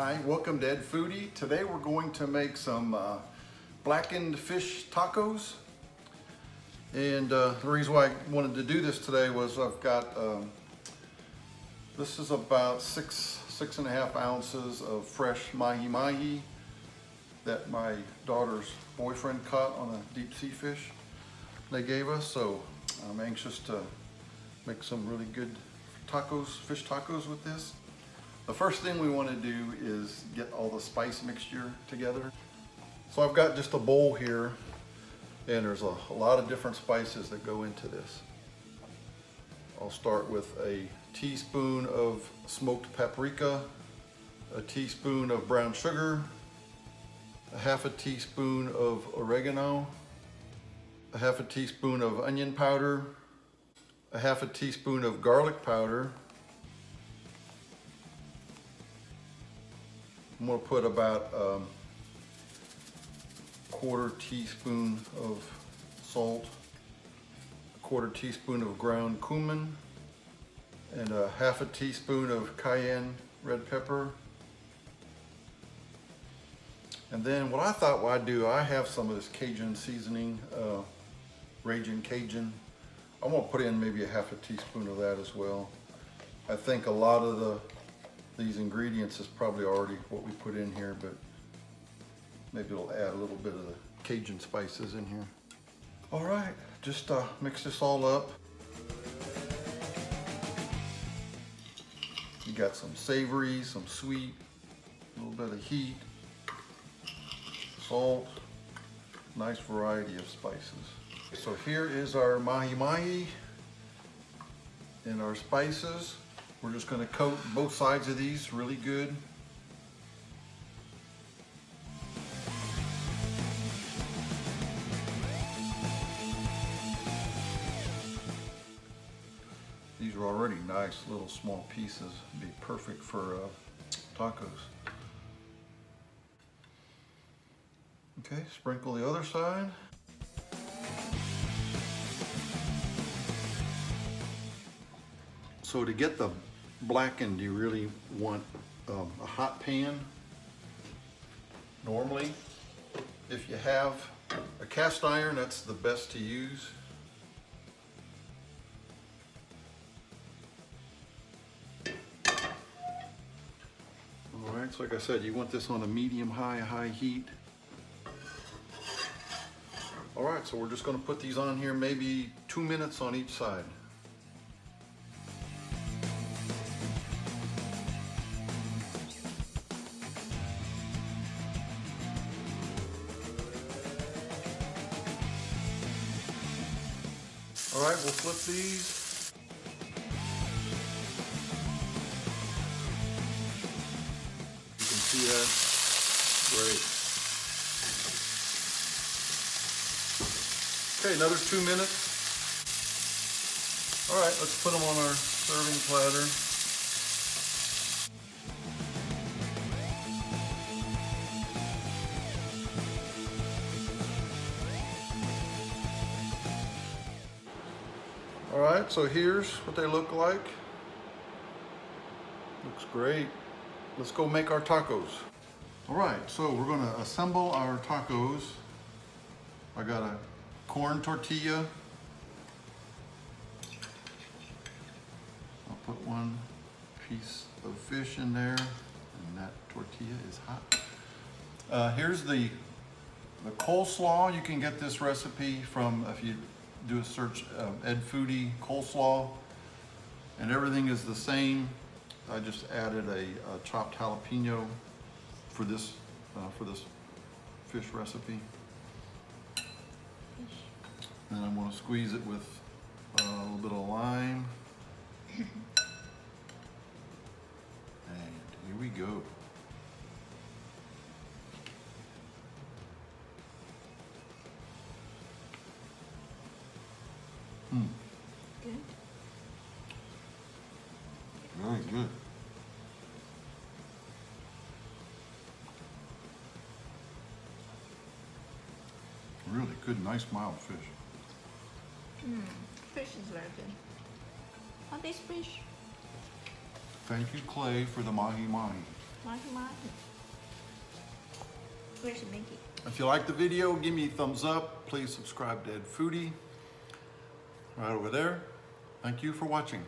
Hi, welcome to Ed Foodie. Today we're going to make some blackened fish tacos. And the reason why I wanted to do this today was I've got, this is about six and a half ounces of fresh mahi-mahi that my daughter's boyfriend caught on a deep sea fish they gave us. So I'm anxious to make some really good tacos, fish tacos with this. The first thing we want to do is get all the spice mixture together. So I've got just a bowl here, and there's a lot of different spices that go into this. I'll start with a teaspoon of smoked paprika, a teaspoon of brown sugar, a half a teaspoon of oregano, a half a teaspoon of onion powder, a half a teaspoon of garlic powder. I'm going to put about a quarter teaspoon of salt, a quarter teaspoon of ground cumin, and a half a teaspoon of cayenne red pepper. And then what I thought I'd do, I have some of this Cajun seasoning, Raging Cajun. I'm going to put in maybe a half a teaspoon of that as well. I think a lot of these ingredients is probably already what we put in here, but maybe it'll add a little bit of the Cajun spices in here. All right, just mix this all up. You got some savory, some sweet, a little bit of heat, salt, nice variety of spices. So here is our mahi-mahi and our spices. We're just going to coat both sides of these really good. These are already nice little small pieces. Be perfect for tacos. Okay, sprinkle the other side. So to get the blackened, you really want a hot pan. Normally, if you have a cast iron, that's the best to use. All right, so like I said, you want this on a medium-high heat. All right, so we're just gonna put these on here maybe 2 minutes on each side. All right, we'll flip these. You can see that. Great. Okay, another 2 minutes. All right, let's put them on our serving platter. All right, so here's what they look like. Looks great. Let's go make our tacos. All right, so we're gonna assemble our tacos. I got a corn tortilla. I'll put one piece of fish in there, and that tortilla is hot. Here's the coleslaw. You can get this recipe from, if you do a search, Ed Foodie coleslaw, and everything is the same. I just added a chopped jalapeno for this fish recipe. And I'm going to squeeze it with a little bit of lime. And here we go. Good. Very good. Really good, nice mild fish. Fish is very good. Oh, this fish. Thank you, Clay, for the mahi-mahi. Mahi-mahi. Where's Mickey? If you like the video, give me a thumbs up. Please subscribe to Ed Foodie right over there. Thank you for watching.